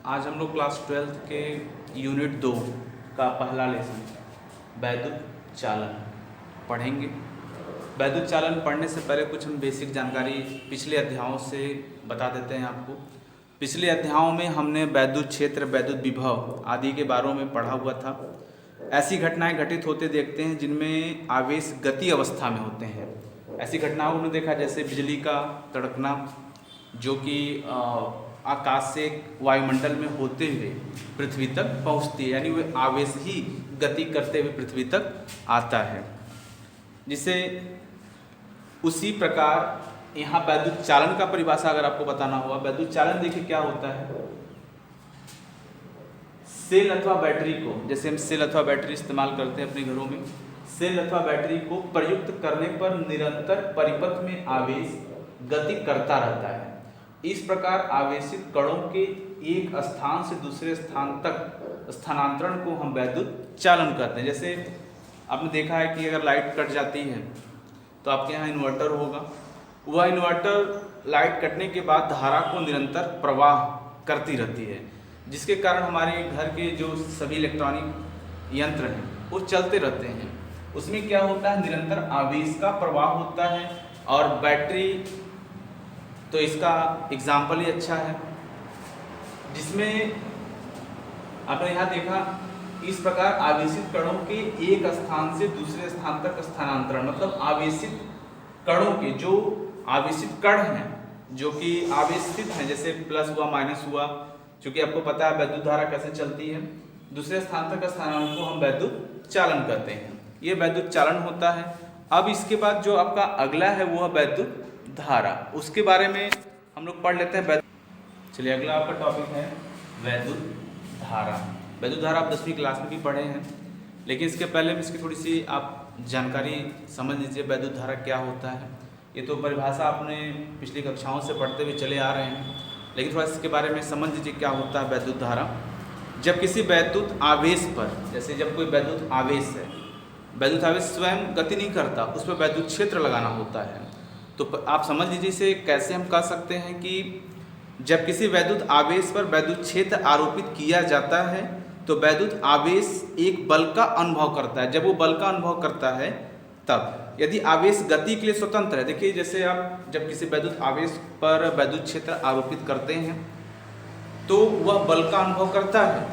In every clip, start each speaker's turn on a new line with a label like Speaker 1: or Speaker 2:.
Speaker 1: आज हम लोग क्लास 12th के यूनिट 2 का पहला लेसन वैद्युत चालन पढ़ेंगे। वैद्युत चालन पढ़ने से पहले कुछ हम बेसिक जानकारी पिछले अध्यायों से बता देते हैं आपको। पिछले अध्यायों में हमने वैद्युत क्षेत्र, वैद्युत विभव आदि के बारे में पढ़ा हुआ था। ऐसी घटनाएं घटित होते देखते हैं जिनमें आवेश गति अवस्था में होते हैं। ऐसी घटनाओं ने देखा जैसे बिजली का कड़कना, जो कि आकाश से वायुमंडल में होते हुए पृथ्वी तक पहुंचती है, यानी वह आवेश ही गति करते हुए पृथ्वी तक आता है। जिसे उसी प्रकार यहाँ वैद्युत चालन का परिभाषा अगर आपको बताना हुआ, वैद्युत चालन देखिए क्या होता है। सेल अथवा बैटरी को, जैसे हम सेल अथवा बैटरी इस्तेमाल करते हैं अपने घरों में, सेल अथवा बैटरी को प्रयुक्त करने पर निरंतर परिपथ में आवेश गति करता रहता है। इस प्रकार आवेशित कणों के एक स्थान से दूसरे स्थान तक स्थानांतरण को हम वैद्युत चालन कहते हैं। जैसे आपने देखा है कि अगर लाइट कट जाती है तो आपके यहाँ इन्वर्टर होगा, वह इन्वर्टर लाइट कटने के बाद धारा को निरंतर प्रवाह करती रहती है, जिसके कारण हमारे घर के जो सभी इलेक्ट्रॉनिक यंत्र हैं वो चलते रहते हैं। उसमें क्या होता है, निरंतर आवेश का प्रवाह होता है। और बैटरी तो इसका एग्जाम्पल ही अच्छा है, जिसमें आपने यहाँ देखा इस प्रकार आवेशित कणों के एक स्थान से दूसरे स्थान तक स्थानांतरण, मतलब आवेशित कणों के जो आवेशित कण हैं जो कि आवेशित हैं, जैसे प्लस हुआ माइनस हुआ, क्योंकि आपको पता है वैद्युत धारा कैसे चलती है, दूसरे स्थान तक स्थानांतरण को हम वैद्युत चालन कहते हैं। ये वैद्युत चालन होता है। अब इसके बाद जो आपका अगला है वो है वैद्युत धारा, उसके बारे में हम लोग पढ़ लेते हैं। चलिए अगला आपका टॉपिक है वैद्युत धारा। वैद्युत धारा आप 10वीं क्लास में भी पढ़े हैं, लेकिन इसके पहले में इसकी थोड़ी सी आप जानकारी समझ लीजिए। वैद्युत धारा क्या होता है, ये तो परिभाषा आपने पिछली कक्षाओं से पढ़ते हुए चले आ रहे हैं, लेकिन थोड़ा इसके बारे में समझ लीजिए क्या होता है वैद्युत धारा। जब किसी वैद्युत आवेश पर, जैसे जब कोई वैद्युत आवेश है, वैद्युत आवेश स्वयं गति नहीं करता, उस पर वैद्युत क्षेत्र लगाना होता है। तो आप समझ लीजिए इसे कैसे हम कह सकते हैं कि जब किसी वैद्युत आवेश पर वैद्युत क्षेत्र आरोपित किया जाता है तो वैद्युत आवेश एक बल का अनुभव करता है। जब वो बल का अनुभव करता है तब, यदि आवेश गति के लिए स्वतंत्र है, देखिए जैसे आप जब किसी वैद्युत आवेश पर वैद्युत क्षेत्र आरोपित करते हैं तो वह बल का अनुभव करता है,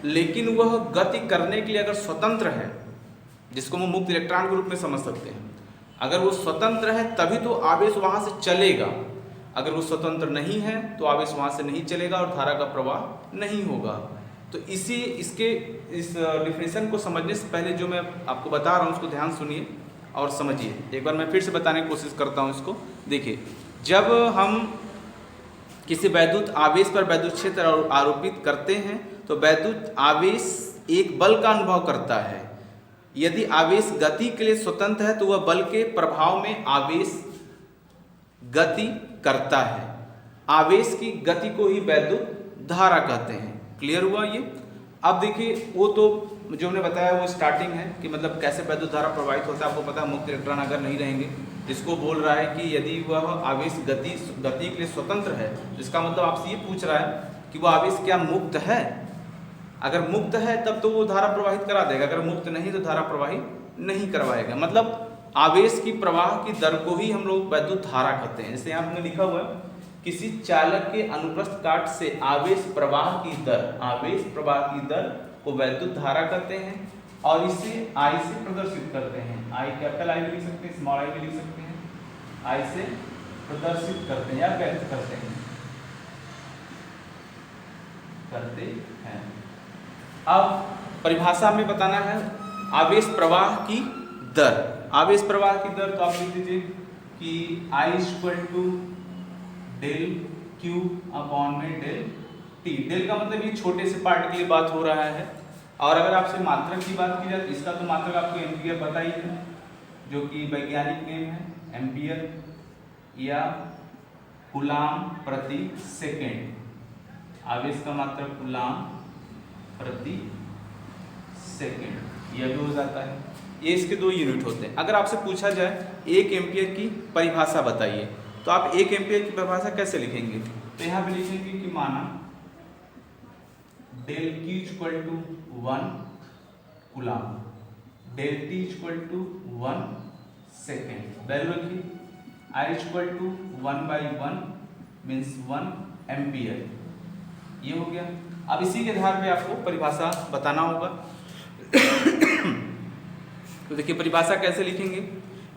Speaker 1: लेकिन वह गति करने के लिए अगर स्वतंत्र है, जिसको हम मुक्त इलेक्ट्रॉन के रूप में समझ सकते हैं, अगर वो स्वतंत्र है तभी तो आवेश वहाँ से चलेगा। अगर वो स्वतंत्र नहीं है तो आवेश वहाँ से नहीं चलेगा और धारा का प्रवाह नहीं होगा। तो इस डिफिनेशन को समझने से पहले जो मैं आपको बता रहा हूँ उसको ध्यान सुनिए और समझिए। एक बार मैं फिर से बताने की कोशिश करता हूँ इसको। देखिए, जब हम किसी वैद्युत आवेश पर वैद्युत क्षेत्र आरोपित करते हैं तो वैद्युत आवेश एक बल का अनुभव करता है। यदि आवेश गति के लिए स्वतंत्र है तो वह बल के प्रभाव में आवेश गति करता है। आवेश की गति को ही वैद्युत धारा कहते हैं। क्लियर हुआ ये? अब देखिए, वो तो जो हमने बताया वो स्टार्टिंग है कि मतलब कैसे वैद्युत धारा प्रवाहित होता है। आपको पता है मुक्त इलेक्ट्रॉन अगर नहीं रहेंगे, जिसको बोल रहा है कि यदि वह आवेश गति के लिए स्वतंत्र है, इसका मतलब आपसे ये पूछ रहा है कि वह आवेश क्या मुक्त है। अगर मुक्त है तब तो वो धारा प्रवाहित करा देगा, अगर मुक्त नहीं तो धारा प्रवाहित नहीं करवाएगा। मतलब आवेश की प्रवाह की दर को ही हम लोग वैद्युत धारा कहते हैं। जैसे यहाँ हमने लिखा हुआ है, किसी चालक के अनुप्रस्थ काट से आवेश प्रवाह की दर को वैद्युत धारा कहते हैं और इसे आई से प्रदर्शित करते हैं। आई कैपिटल आई भी लिख सकते हैं, स्मॉल आई भी लिख सकते हैं। आई से प्रदर्शित करते हैं या व्यक्त करते हैं। अब परिभाषा में बताना है आवेश प्रवाह की दर। आवेश प्रवाह की दर तो आप लिख दीजिए कि I = डेल Q अपॉन में डेल T। डेल का मतलब ये छोटे से पार्ट के लिए बात हो रहा है। और अगर आपसे मात्रक की बात की जाए तो इसका तो मात्रक आपको एम्पियर पता ही है, जो कि वैज्ञानिक नेम है एम्पियर या कूलाम प्रति सेकेंड। आवेश का मात्रक कूलाम प्रति सेकेंड यह भी हो जाता है। ये इसके 2 यूनिट होते हैं। अगर आपसे पूछा जाए 1 एम्पियर की परिभाषा बताइए, तो आप 1 एम्पियर की परिभाषा कैसे लिखेंगे? तो यहाँ पे लिखेंगे कि माना del Q equal to 1 coulomb, del T equal to 1 second, value रखिए। I equal to 1/1 means 1 ampere, ये हो गया। अब इसी के आधार पे आपको परिभाषा बताना होगा। तो देखिए परिभाषा कैसे लिखेंगे।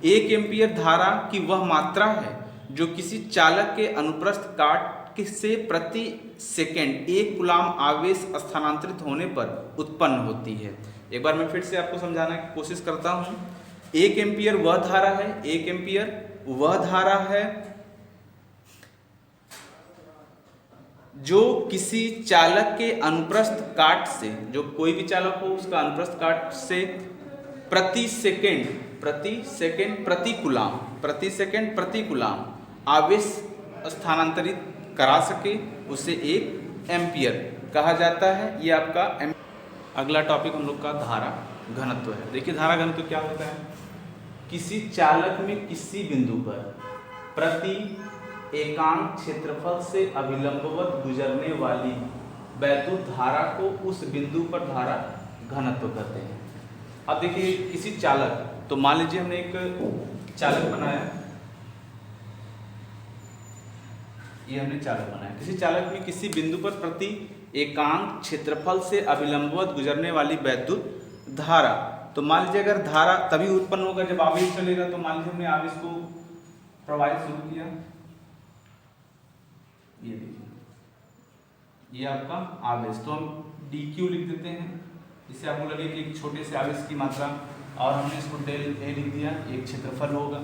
Speaker 1: 1 एम्पियर धारा की वह मात्रा है जो किसी चालक के अनुप्रस्थ काट से प्रति सेकंड 1 कूलाम आवेश स्थानांतरित होने पर उत्पन्न होती है। एक बार मैं फिर से आपको समझाने की कोशिश करता हूं। 1 एम्पियर वह धारा है, 1 एम्पियर वह धारा है जो किसी चालक के अनुप्रस्थ काट से, जो कोई भी चालक हो उसका अनुप्रस्थ काट से प्रति सेकंड प्रति कूलाम, प्रति सेकंड प्रति कूलाम आवेश स्थानांतरित करा सके, उसे 1 एम्पियर कहा जाता है। ये आपका अगला टॉपिक हम लोग का धारा घनत्व है। देखिए धारा घनत्व क्या होता है। किसी चालक में किसी बिंदु पर प्रति एकांक क्षेत्रफल से अभिलंबवत गुजरने वाली वैद्युत धारा को उस बिंदु पर धारा घनत्व कहते हैं। अब देखिए किसी चालक, तो मान लीजिए हमने एक चालक बनाया, ये हमने चालक बनाया। किसी चालक में किसी बिंदु पर प्रति एकांक क्षेत्रफल से अभिलंबवत गुजरने वाली वैद्युत धारा, तो मान लीजिए अगर धारा तभी उत्पन्न होगा जब आवेश चलेगा। तो मान लीजिए हमने आवेश को प्रवाहित शुरू किया, ये देखिए ये आपका आवेश, तो हम dq लिख देते हैं। इससे आपको लगे कि एक छोटे से आवेश की मात्रा, और हमने इसको डेल a लिख दिया, एक क्षेत्रफल होगा,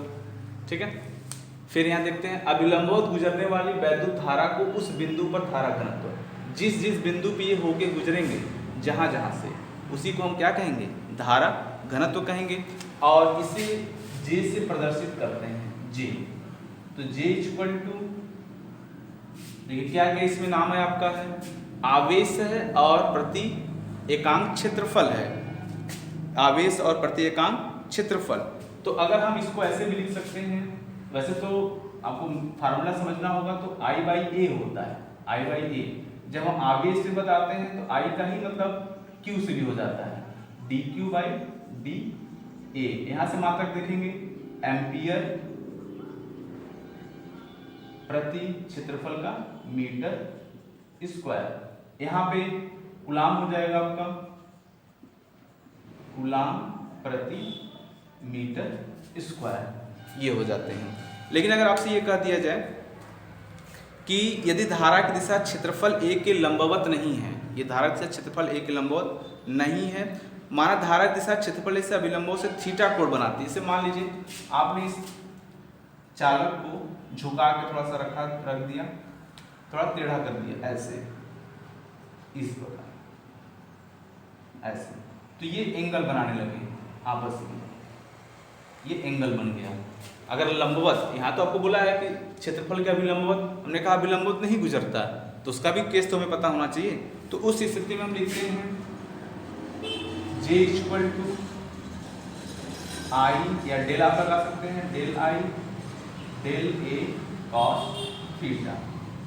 Speaker 1: ठीक है। फिर यहाँ देखते हैं अभिलंबवत गुजरने वाली वैद्युत धारा को उस बिंदु पर धारा घनत्व, जिस जिस बिंदु पे ये होके गुजरेंगे जहाँ जहाँ से, उसी को हम क्या कहेंगे, धारा घनत्व कहेंगे। और इसे J से प्रदर्शित करते हैं, J। तो J इक्वल टू, देखिए क्या क्या इसमें नाम है आपका, है आवेश है और प्रति एकांक क्षेत्रफल है, आवेश और प्रति एकांक क्षेत्रफल। तो अगर हम इसको ऐसे भी लिख सकते हैं, वैसे तो आपको फार्मूला समझना होगा, तो I/A होता है, I/A। जब हम आवेश से बताते हैं तो I का ही मतलब Q से भी हो जाता है, dQ/dA। यहां से मात्रक देखेंगे एम्पियर प्रति क्षेत्रफल का मीटर स्क्वायर। यहाँ पे कूलाम हो जाएगा आपका, कूलाम प्रति मीटर स्क्वायर, ये हो जाते हैं। लेकिन अगर आपसे ये कह दिया जाए कि यदि धारा की दिशा क्षेत्रफल a के लंबवत नहीं है, ये धारा की दिशा क्षेत्रफल a के लंबवत नहीं है, माना धारा की दिशा क्षेत्रफल से अभिलंबों से थीटा कोण बनाती है। इसे मान लीजिए आपने इस चालक को झुका के थोड़ा सा रख दिया, थोड़ा टेढ़ा कर दिया, ऐसे इस प्रकार, ऐसे, तो ये एंगल बनाने लगे आपस में, ये एंगल बन गया। अगर लंबवत, यहाँ तो आपको बोला है कि क्षेत्रफल के अभिलंबवत, हमने कहा अभिलंबवत नहीं गुजरता, तो उसका भी केस तो हमें पता होना चाहिए। तो उस स्थिति में हम लिखते हैं J इक्वल टू I, या डेल आप लगा सकते हैं, del I del A cos theta,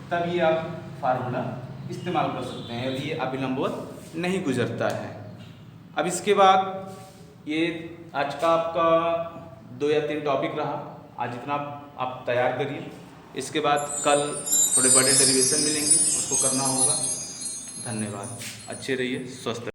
Speaker 1: तब ये आप फार्मूला इस्तेमाल कर सकते हैं यदि ये अभिलंबवत नहीं गुजरता है। अब इसके बाद ये आज का आपका 2 या 3 टॉपिक रहा, आज इतना आप तैयार करिए। इसके बाद कल थोड़े बड़े डेरिवेशन मिलेंगे, उसको करना होगा। धन्यवाद, अच्छे रहिए, स्वस्थ रहिए।